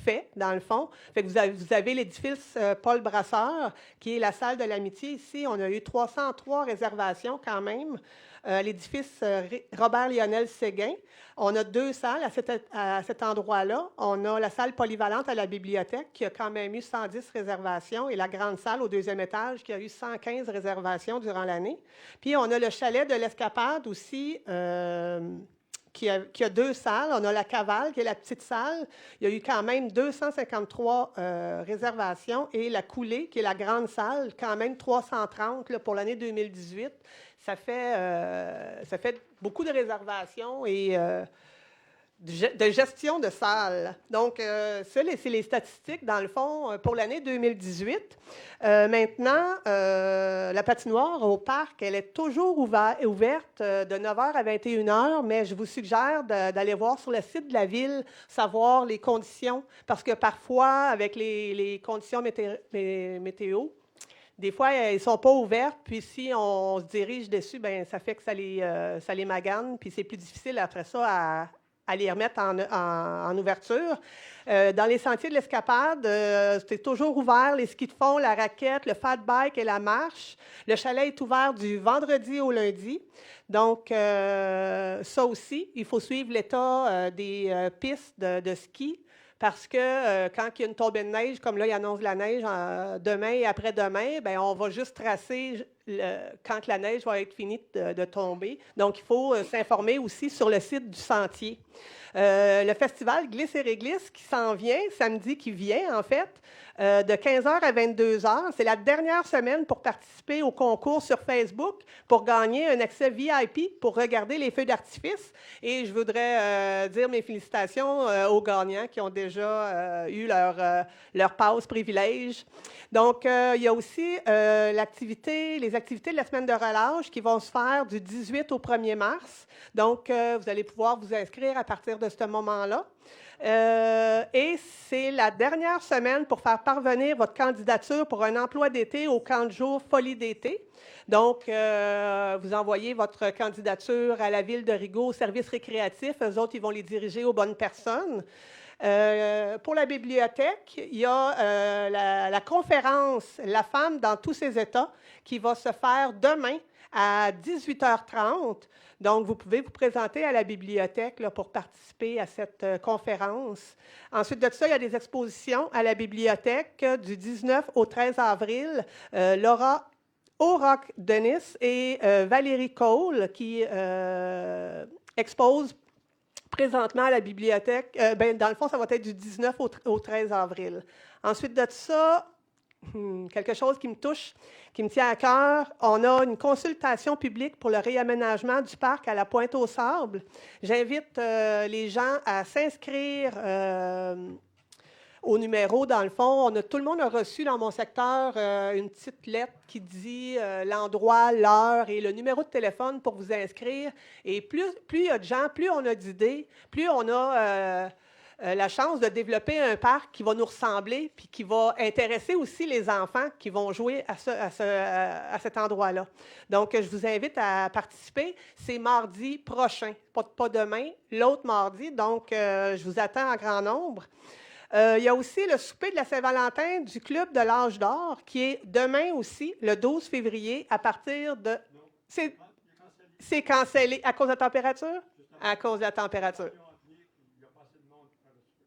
fait, dans le fond. Fait que vous avez l'édifice Paul Brasseur, qui est la salle de l'amitié ici. On a eu 303 réservations quand même. L'édifice Robert-Lionel Séguin. On a 2 salles à cet endroit-là. On a la salle polyvalente à la bibliothèque qui a quand même eu 110 réservations et la grande salle au 2e étage qui a eu 115 réservations durant l'année. Puis on a le chalet de l'Escapade aussi qui a 2 salles. On a la Cavale, qui est la petite salle. Il y a eu quand même 253 réservations. Et la Coulée, qui est la grande salle, quand même 330 là, pour l'année 2018. Ça fait beaucoup de réservations et de gestion de salles. Donc, c'est les statistiques, dans le fond, pour l'année 2018. Maintenant, la patinoire au parc, elle est toujours ouverte de 9h à 21h, mais je vous suggère d'aller voir sur le site de la ville, savoir les conditions, parce que parfois, avec les conditions météo, des fois, elles ne sont pas ouvertes, puis si on se dirige dessus, bien, ça fait que ça les magane, puis c'est plus difficile après ça à les remettre en ouverture. Dans les sentiers de l'Escapade, c'est toujours ouvert, les skis de fond, la raquette, le fat bike et la marche. Le chalet est ouvert du vendredi au lundi. Donc, ça aussi, il faut suivre l'état des pistes de ski parce que quand il y a une tombée de neige, comme là, il annonce la neige demain et après-demain, bien, on va juste tracer quand la neige va être finie de tomber. Donc, il faut s'informer aussi sur le site du sentier. Le festival Glisse et Réglisse qui s'en vient, samedi qui vient en fait, de 15h à 22h. C'est la dernière semaine pour participer au concours sur Facebook pour gagner un accès VIP pour regarder les feux d'artifice. Et je voudrais dire mes félicitations aux gagnants qui ont déjà eu leur passe privilège. Donc, il y a aussi les activités de la semaine de relâche qui vont se faire du 18 au 1er mars. Donc, vous allez pouvoir vous inscrire à partir de ce moment-là. Et c'est la dernière semaine pour faire parvenir votre candidature pour un emploi d'été au camp de jour Folie d'été. Donc, vous envoyez votre candidature à la Ville de Rigaud, au service récréatif. Eux autres, ils vont les diriger aux bonnes personnes. Pour la bibliothèque, il y a la conférence « La femme dans tous ses états » qui va se faire demain à 18h30. Donc, vous pouvez vous présenter à la bibliothèque là, pour participer à cette conférence. Ensuite de ça, il y a des expositions à la bibliothèque du 19 au 13 avril. Laura Auroch-Denis et Valérie Cole qui exposent présentement à la bibliothèque. Dans le fond, ça va être du 19 au 13 avril. Ensuite de ça, quelque chose qui me touche, qui me tient à cœur. On a une consultation publique pour le réaménagement du parc à la Pointe-aux-Sables. J'invite les gens à s'inscrire au numéro, dans le fond. Tout le monde a reçu dans mon secteur une petite lettre qui dit l'endroit, l'heure et le numéro de téléphone pour vous inscrire. Et plus il y a de gens, plus on a d'idées, plus on a la chance de développer un parc qui va nous ressembler puis qui va intéresser aussi les enfants qui vont jouer à cet endroit-là. Donc, je vous invite à participer. C'est mardi prochain, pas demain, l'autre mardi. Donc, je vous attends en grand nombre. Il y a aussi le souper de la Saint-Valentin du Club de l'Âge d'Or qui est demain aussi, le 12 février, à partir de... C'est cancellé à cause de la température? À cause de la température.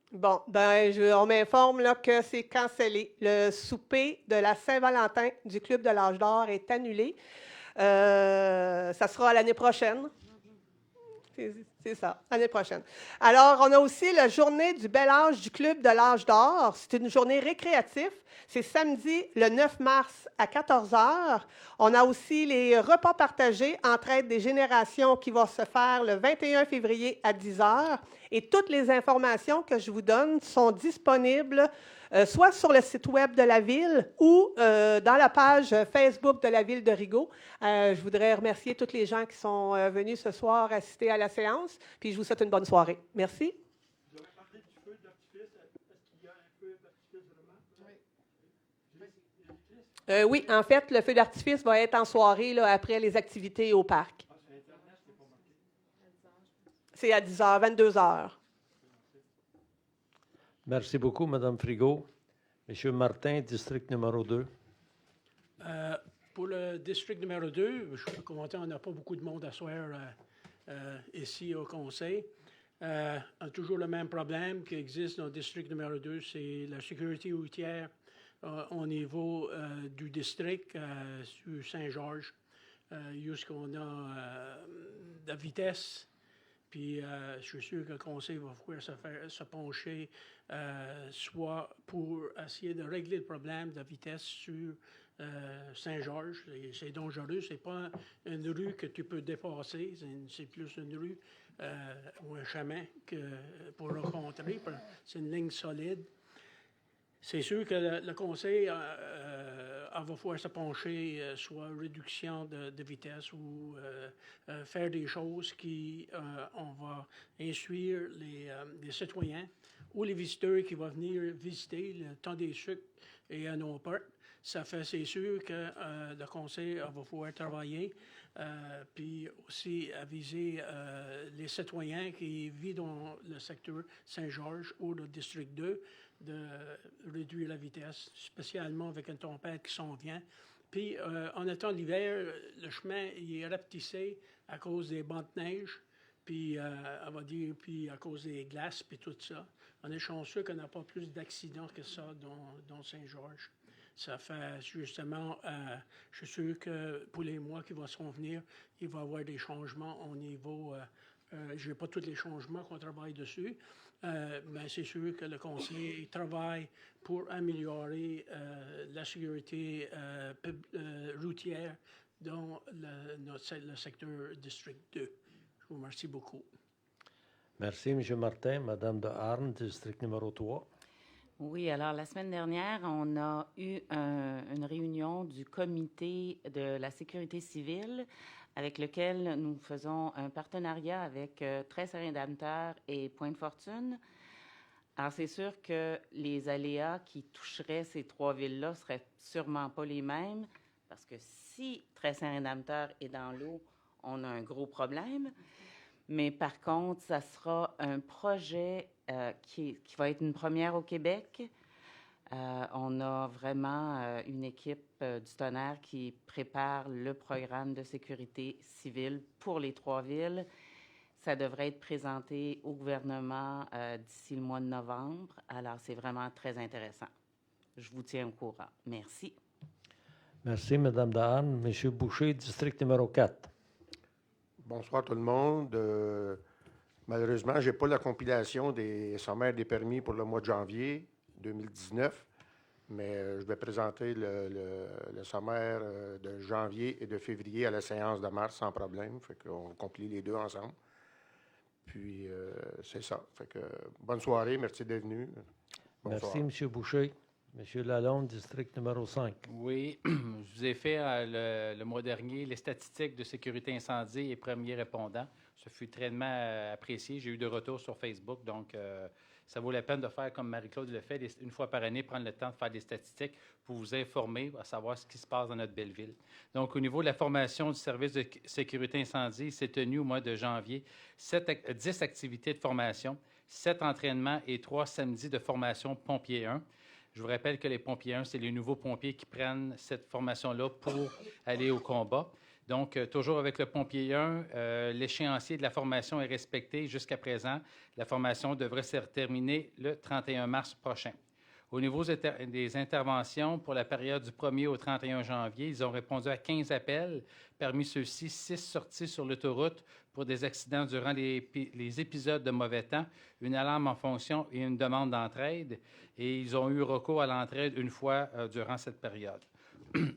Bon, on m'informe là, que c'est cancellé. Le souper de la Saint-Valentin du Club de l'Âge d'Or est annulé. Ça sera l'année prochaine. C'est ça, l'année prochaine. Alors, on a aussi la journée du bel âge du Club de l'Âge d'Or. C'est une journée récréative. C'est samedi, le 9 mars à 14h. On a aussi les repas partagés entre aides des générations qui vont se faire le 21 février à 10h. Et toutes les informations que je vous donne sont disponibles soit sur le site web de la Ville ou dans la page Facebook de la Ville de Rigaud. Je voudrais remercier tous les gens qui sont venus ce soir assister à la séance, puis je vous souhaite une bonne soirée. Merci. Vous avez parlé du feu d'artifice. Est-ce qu'il y a un feu d'artifice vraiment? Oui, en fait, le feu d'artifice va être en soirée là, après les activités au parc. C'est à 10h, 22h. Merci beaucoup, Mme Frigo. Monsieur Martin, district numéro 2. Pour le district numéro 2, je peux commenter, on n'a pas beaucoup de monde à soir ici au conseil. On a toujours le même problème qui existe dans le district numéro 2, c'est la sécurité routière au niveau du district sur Saint-Georges. Jusqu'on a de la vitesse. Puis, je suis sûr que le conseil va pouvoir se pencher soit pour essayer de régler le problème de vitesse sur Saint-Georges. C'est dangereux. Ce n'est pas une rue que tu peux dépasser. C'est plus une rue ou un chemin pour rencontrer. C'est une ligne solide. C'est sûr que le conseil va pouvoir se pencher soit réduction de vitesse ou faire des choses qui on va instruire les citoyens ou les visiteurs qui vont venir visiter le temps des sucres et à nos portes Ça fait, c'est sûr que le conseil va pouvoir travailler, puis aussi aviser les citoyens qui vivent dans le secteur Saint-Georges ou le district 2 de réduire la vitesse, spécialement avec une tempête qui s'en vient. Puis, en étant l'hiver, le chemin il est rapetissé à cause des bancs de neige, puis, on va dire, puis à cause des glaces, puis tout ça. On est chanceux qu'on n'a pas plus d'accidents que ça dans Saint-Georges. Ça fait justement, je suis sûr que pour les mois qui vont s'en venir, il va y avoir des changements au niveau, je n'ai pas tous les changements qu'on travaille dessus, mais c'est sûr que le conseil travaille pour améliorer la sécurité routière dans le secteur District 2. Je vous remercie beaucoup. Merci, M. Martin. Madame de Harne, district numéro 3. Oui, alors la semaine dernière, on a eu une réunion du comité de la sécurité civile avec lequel nous faisons un partenariat avec Très-Saint-Rédempteur et Pointe-Fortune. Alors, c'est sûr que les aléas qui toucheraient ces trois villes-là ne seraient sûrement pas les mêmes, parce que si Très-Saint-Rédempteur est dans l'eau, on a un gros problème. Mais par contre, ça sera un projet qui va être une première au Québec. On a vraiment une équipe du Tonnerre qui prépare le programme de sécurité civile pour les trois villes. Ça devrait être présenté au gouvernement d'ici le mois de novembre. Alors, c'est vraiment très intéressant. Je vous tiens au courant. Merci. Merci, Mme de Harne. M. Boucher, district numéro 4. Bonsoir tout le monde. Malheureusement, je n'ai pas la compilation des sommaires des permis pour le mois de janvier 2019, mais je vais présenter le sommaire de janvier et de février à la séance de mars sans problème. Fait qu'on compile les deux ensemble. Puis, c'est ça. Fait que, bonne soirée. Merci d'être venu. Bonsoir. Merci, M. Boucher. M. Lalonde, district numéro 5. Oui, je vous ai fait le mois dernier les statistiques de sécurité incendie et premiers répondants. Ça fut très apprécié. J'ai eu de retours sur Facebook, donc ça vaut la peine de faire comme Marie-Claude le fait, une fois par année, prendre le temps de faire des statistiques pour vous informer, à savoir ce qui se passe dans notre belle ville. Donc, au niveau de la formation du service de sécurité incendie, il s'est tenu au mois de janvier 10 activités de formation, 7 entraînements et 3 samedis de formation pompier 1. Je vous rappelle que les pompiers 1, c'est les nouveaux pompiers qui prennent cette formation-là pour aller au combat. Donc, toujours avec le pompier 1, l'échéancier de la formation est respecté jusqu'à présent. La formation devrait se terminer le 31 mars prochain. Au niveau des interventions, pour la période du 1er au 31 janvier, ils ont répondu à 15 appels. Parmi ceux-ci, 6 sorties sur l'autoroute pour des accidents durant les épisodes de mauvais temps, une alarme en fonction et une demande d'entraide. Et ils ont eu recours à l'entraide une fois durant cette période.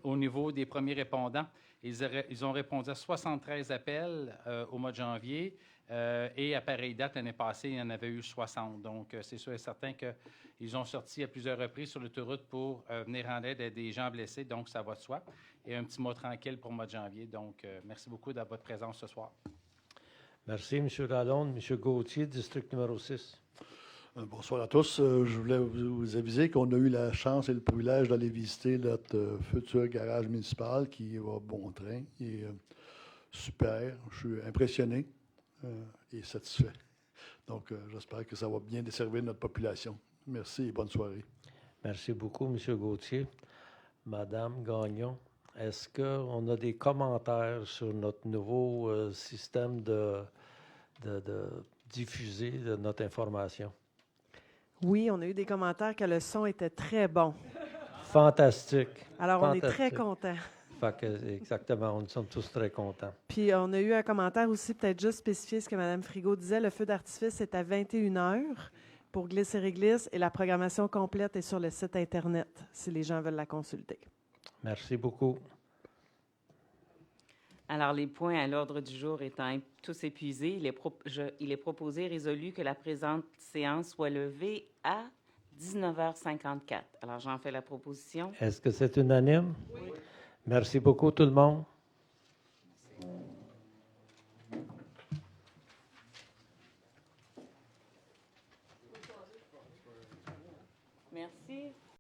Au niveau des premiers répondants, ils ont répondu à 73 appels au mois de janvier et à pareille date, l'année passée, il y en avait eu 60. Donc, c'est sûr et certain qu'ils ont sorti à plusieurs reprises sur l'autoroute pour venir en aide à des gens blessés. Donc, ça va de soi. Et un petit mot tranquille pour le mois de janvier. Donc, merci beaucoup de votre présence ce soir. Merci, M. Lalonde. M. Gauthier, district numéro 6. Bonsoir à tous. Je voulais vous aviser qu'on a eu la chance et le privilège d'aller visiter notre futur garage municipal qui va bon train. Il est super. Je suis impressionné et satisfait. Donc, j'espère que ça va bien desservir notre population. Merci et bonne soirée. Merci beaucoup, M. Gauthier. Madame Gagnon, est-ce qu'on a des commentaires sur notre nouveau système de diffuser de notre information? Oui, on a eu des commentaires que le son était très bon. Fantastique. Alors, on est très contents. Exactement, nous sommes tous très contents. Puis, on a eu un commentaire aussi, peut-être juste spécifier ce que Mme Frigo disait. Le feu d'artifice est à 21h pour Glisse et Réglisse et la programmation complète est sur le site Internet, si les gens veulent la consulter. Merci beaucoup. Alors, les points à l'ordre du jour étant tous épuisés, il est proposé et résolu que la présente séance soit levée à 19h54. Alors, j'en fais la proposition. Est-ce que c'est unanime? Oui. Merci beaucoup, tout le monde.